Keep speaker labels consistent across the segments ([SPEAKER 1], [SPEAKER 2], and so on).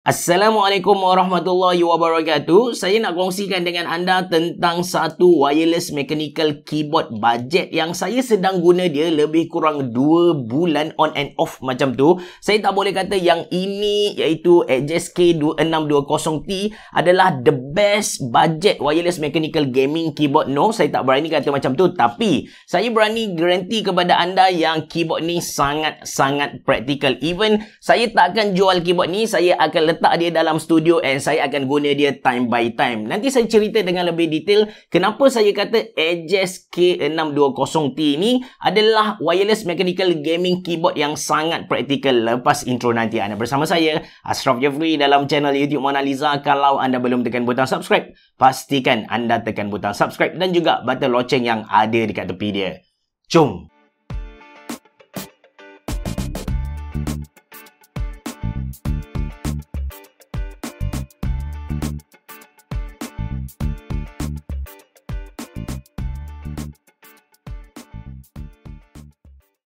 [SPEAKER 1] Assalamualaikum warahmatullahi wabarakatuh. Saya nak kongsikan dengan anda tentang satu wireless mechanical keyboard budget yang saya sedang guna dia lebih kurang 2 bulan on and off macam tu. Saya tak boleh kata yang ini iaitu HSK 2620T adalah the best budget wireless mechanical gaming keyboard. No, saya tak berani kata macam tu. Tapi saya berani garanti kepada anda yang keyboard ni sangat-sangat praktikal. Even saya tak akan jual keyboard ni, saya akan letak dia dalam studio and saya akan guna dia time by time. Nanti saya cerita dengan lebih detail kenapa saya kata Aegis K620T ni adalah wireless mechanical gaming keyboard yang sangat praktikal. Lepas intro nanti anda bersama saya, Ashraf Jeffrey, dalam channel YouTube Mona Lisa. Kalau anda belum tekan butang subscribe, pastikan anda tekan butang subscribe dan juga butang loceng yang ada dekat tepi dia. Jom!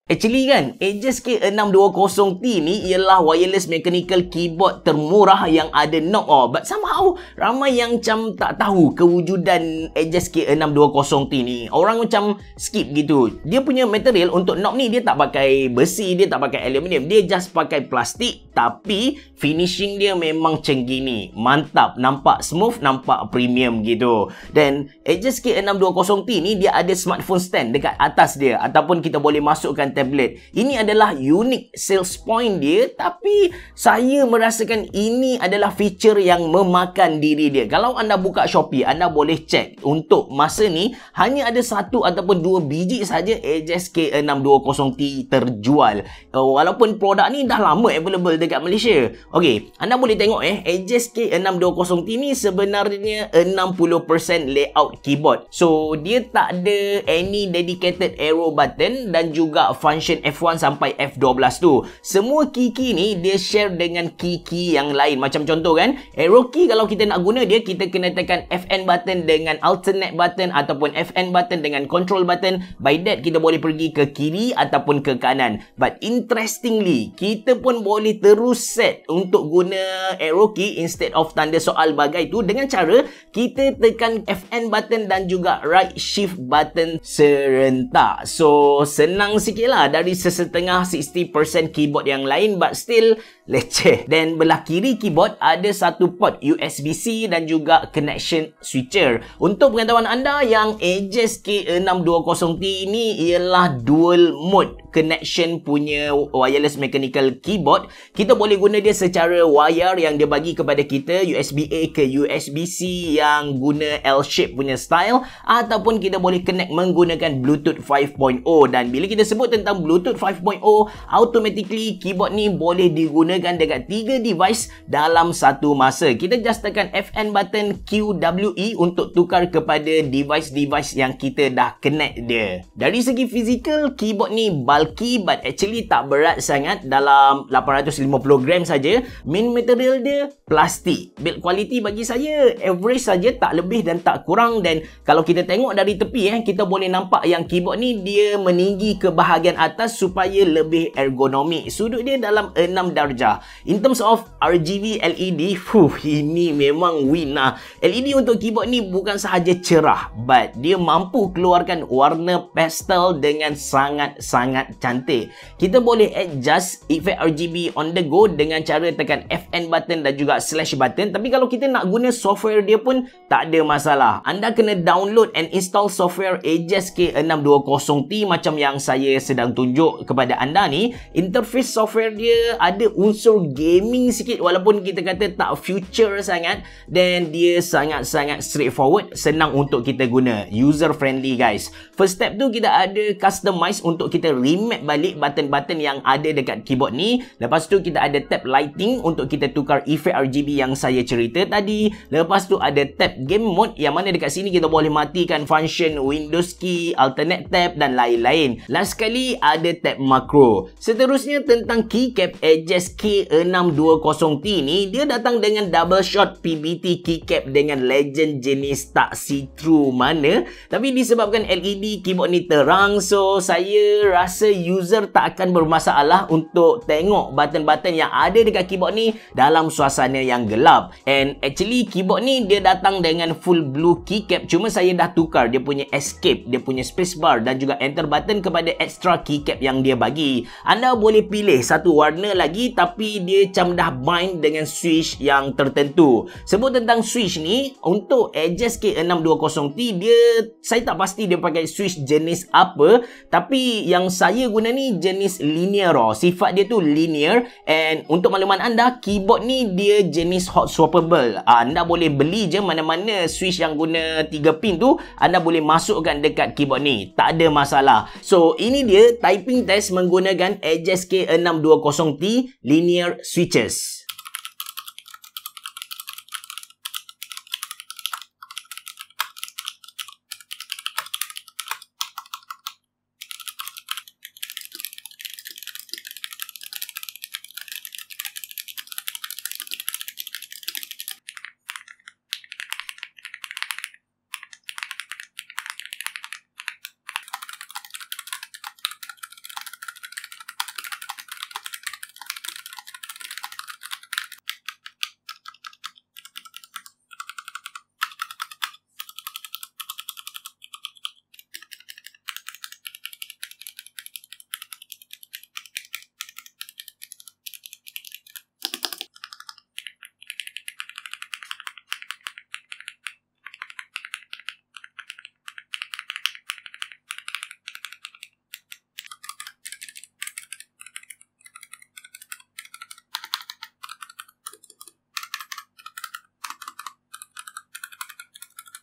[SPEAKER 1] Actually kan, Aegis K620T ni ialah wireless mechanical keyboard termurah yang ada knob. But somehow, ramai yang macam tak tahu kewujudan Aegis K620T ni. Orang macam skip gitu. Dia punya material untuk knob ni, dia tak pakai besi, dia tak pakai aluminium. Dia just pakai plastik. Tapi, finishing dia memang macam gini. Mantap, nampak smooth, nampak premium gitu. Dan Aegis K620T ni, dia ada smartphone stand dekat atas dia. Ataupun kita boleh masukkan tablet. Ini adalah unique sales point dia, tapi saya merasakan ini adalah feature yang memakan diri dia. Kalau anda buka Shopee, anda boleh check untuk masa ni hanya ada 1 ataupun 2 biji saja Aegis K620T terjual. Walaupun produk ni dah lama available dekat Malaysia. Okey, anda boleh tengok Aegis K620T ni sebenarnya 60% layout keyboard. So dia tak ada any dedicated arrow button dan juga function F1 sampai F12 tu. Semua key ni dia share dengan key yang lain. Macam contoh kan, arrow key kalau kita nak guna dia, kita kena tekan FN button dengan alternate button ataupun FN button dengan control button. By that, kita boleh pergi ke kiri ataupun ke kanan. But interestingly, kita pun boleh terus set untuk guna arrow key instead of tanda soal bagai tu dengan cara kita tekan FN button dan juga right shift button serentak. So, senang sikit lah dari sesetengah 60% keyboard yang lain, but still leceh. Dan belah kiri keyboard ada satu port USB-C dan juga connection switcher. Untuk pengetahuan anda, yang Aegis K620T ni ialah dual mode connection punya wireless mechanical keyboard. Kita boleh guna dia secara wire yang dia bagi kepada kita, USB-A ke USB-C yang guna L-shape punya style, ataupun kita boleh connect menggunakan Bluetooth 5.0. Dan bila kita sebut tentang Bluetooth 5.0, automatically keyboard ni boleh digunakan dekat 3 device dalam satu masa. Kita just tekan FN button QWE untuk tukar kepada device-device yang kita dah connect dia. Dari segi fizikal, keyboard ni bulky but actually tak berat sangat, dalam 850 gram saja. Main material dia plastik. Build quality bagi saya average saja, tak lebih dan tak kurang. Dan kalau kita tengok dari tepi, kita boleh nampak yang keyboard ni dia meninggi ke bahagian atas supaya lebih ergonomik. Sudut dia dalam 6 darjah. In terms of RGB LED, ini memang win lah. LED untuk keyboard ni bukan sahaja cerah, but dia mampu keluarkan warna pastel dengan sangat-sangat cantik. Kita boleh adjust effect RGB on the go dengan cara tekan FN button dan juga slash button. Tapi kalau kita nak guna software dia pun tak ada masalah. Anda kena download and install software Aegis K620T macam yang saya sedang tunjuk kepada anda ni. Interface software dia ada unsur gaming sikit, walaupun kita kata tak future sangat, dan dia sangat-sangat straightforward, senang untuk kita guna, user friendly guys. First step tu kita ada customize untuk kita remap balik button-button yang ada dekat keyboard ni. Lepas tu kita ada tab lighting untuk kita tukar effect RGB yang saya cerita tadi. Lepas tu ada tab game mode yang mana dekat sini kita boleh matikan function Windows key, alternate tab dan lain-lain. Last sekali, lagi ada tab makro. Seterusnya tentang keycap Aegis K620T ni, dia datang dengan double shot PBT keycap dengan legend jenis tak see-through mana. Tapi disebabkan LED keyboard ni terang, so saya rasa user tak akan bermasalah untuk tengok button-button yang ada dekat keyboard ni dalam suasana yang gelap. And actually keyboard ni dia datang dengan full blue keycap, cuma saya dah tukar dia punya escape, dia punya spacebar dan juga enter button kepada extra keycap yang dia bagi. Anda boleh pilih satu warna lagi, tapi dia macam dah bind dengan switch yang tertentu. Sebut tentang switch ni, untuk Aegis K620T dia, saya tak pasti dia pakai switch jenis apa, tapi yang saya guna ni jenis linear. Sifat dia tu linear, and untuk makluman anda, keyboard ni dia jenis hot swappable. Anda boleh beli je mana-mana switch yang guna 3 pin tu, anda boleh masukkan dekat keyboard ni, tak ada masalah. So ini dia typing test menggunakan Aegis K620T linear switches.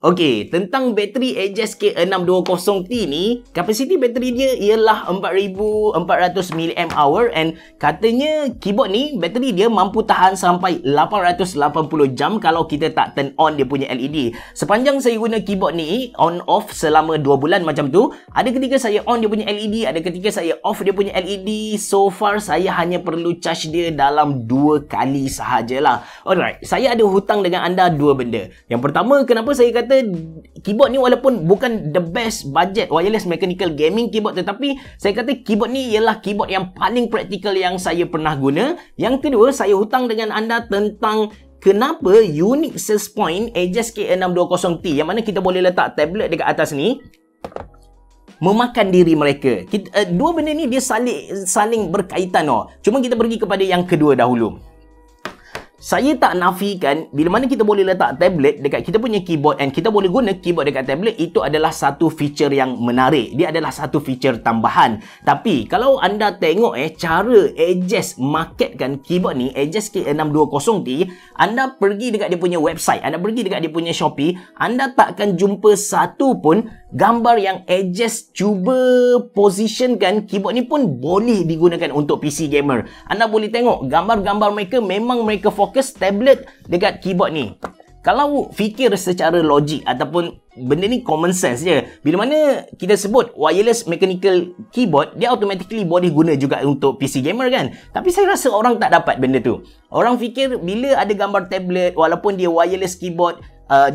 [SPEAKER 1] Okey, tentang bateri Aegis K620T ni, kapasiti bateri dia ialah 4400 mAh, and katanya keyboard ni bateri dia mampu tahan sampai 880 jam kalau kita tak turn on dia punya LED. Sepanjang saya guna keyboard ni on off selama 2 bulan macam tu, ada ketika saya on dia punya LED, ada ketika saya off dia punya LED. So far saya hanya perlu charge dia dalam 2 kali sahajalah. Alright, saya ada hutang dengan anda 2 benda. Yang pertama, kenapa saya kata keyboard ni walaupun bukan the best budget wireless mechanical gaming keyboard, tetapi saya kata keyboard ni ialah keyboard yang paling praktikal yang saya pernah guna. Yang kedua, saya hutang dengan anda tentang kenapa unique sales point Aegis K620T yang mana kita boleh letak tablet dekat atas ni memakan diri mereka. Dua benda ni dia saling berkaitan. Cuma kita pergi kepada yang kedua dahulu. Saya tak nafikan bila mana kita boleh letak tablet dekat kita punya keyboard and kita boleh guna keyboard dekat tablet, itu adalah satu feature yang menarik. Dia adalah satu feature tambahan. Tapi kalau anda tengok cara Aegis marketkan keyboard ni, Aegis K620T, anda pergi dekat dia punya website, anda pergi dekat dia punya Shopee, anda takkan jumpa satu pun gambar yang Aegis cuba positionkan keyboard ni pun boleh digunakan untuk PC gamer. Anda boleh tengok gambar-gambar mereka, memang mereka fokus tablet dekat keyboard ni. Kalau fikir secara logik ataupun benda ni common sense je, bila mana kita sebut wireless mechanical keyboard, dia automatically boleh guna juga untuk PC gamer kan. Tapi saya rasa orang tak dapat benda tu. Orang fikir bila ada gambar tablet, walaupun dia wireless keyboard,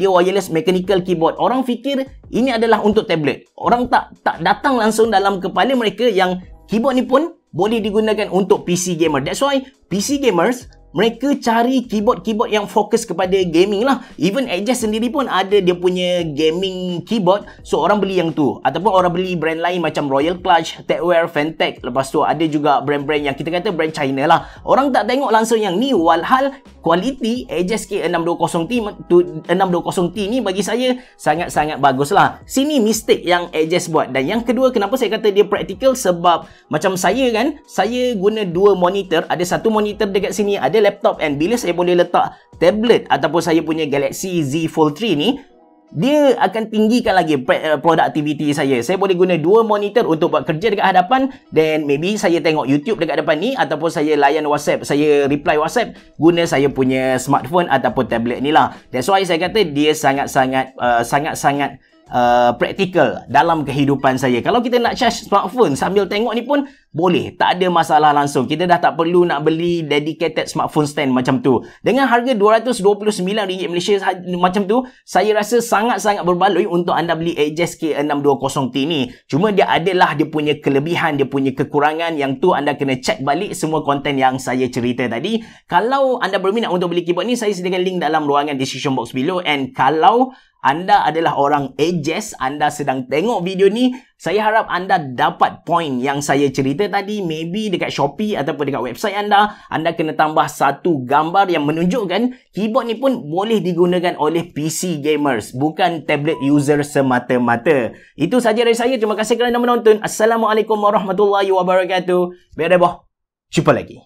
[SPEAKER 1] dia wireless mechanical keyboard, orang fikir ini adalah untuk tablet. Orang tak datang langsung dalam kepala mereka yang keyboard ni pun boleh digunakan untuk PC gamer. That's why PC gamers, mereka cari keyboard-keyboard yang fokus kepada gaming lah. Even Aegis sendiri pun ada dia punya gaming keyboard. So orang beli yang tu. Ataupun orang beli brand lain macam Royal Clutch, Techwear, Fantech. Lepas tu ada juga brand-brand yang kita kata brand China lah. Orang tak tengok langsung yang ni. Walhal kualiti Aegis K620T ni bagi saya sangat-sangat bagus lah. Sini mistake yang Aegis buat. Dan yang kedua, kenapa saya kata dia practical, sebab macam saya kan, saya guna 2 monitor. Ada satu monitor dekat sini, ada laptop, and bila saya boleh letak tablet ataupun saya punya Galaxy Z Fold 3 ni, dia akan tinggikan lagi productivity saya. Saya boleh guna 2 monitor untuk buat kerja dekat hadapan, then maybe saya tengok YouTube dekat depan ni, ataupun saya layan WhatsApp, saya reply WhatsApp guna saya punya smartphone ataupun tablet ni lah. That's why saya kata dia sangat-sangat praktikal dalam kehidupan saya. Kalau kita nak charge smartphone sambil tengok ni pun boleh, tak ada masalah langsung. Kita dah tak perlu nak beli dedicated smartphone stand macam tu. Dengan harga RM229 Malaysia macam tu, saya rasa sangat-sangat berbaloi untuk anda beli Aegis K620T ni. Cuma dia adalah dia punya kelebihan, dia punya kekurangan, yang tu anda kena check balik semua konten yang saya cerita tadi. Kalau anda berminat untuk beli keyboard ni, saya sediakan link dalam ruangan description box below. And kalau anda adalah orang Aegis, anda sedang tengok video ni, saya harap anda dapat point yang saya cerita tadi. Maybe dekat Shopee ataupun dekat website anda kena tambah satu gambar yang menunjukkan keyboard ni pun boleh digunakan oleh PC gamers, bukan tablet user semata-mata. Itu saja dari saya. Terima kasih kerana menonton. Assalamualaikum warahmatullahi wabarakatuh. Biar dah boh. Jumpa lagi.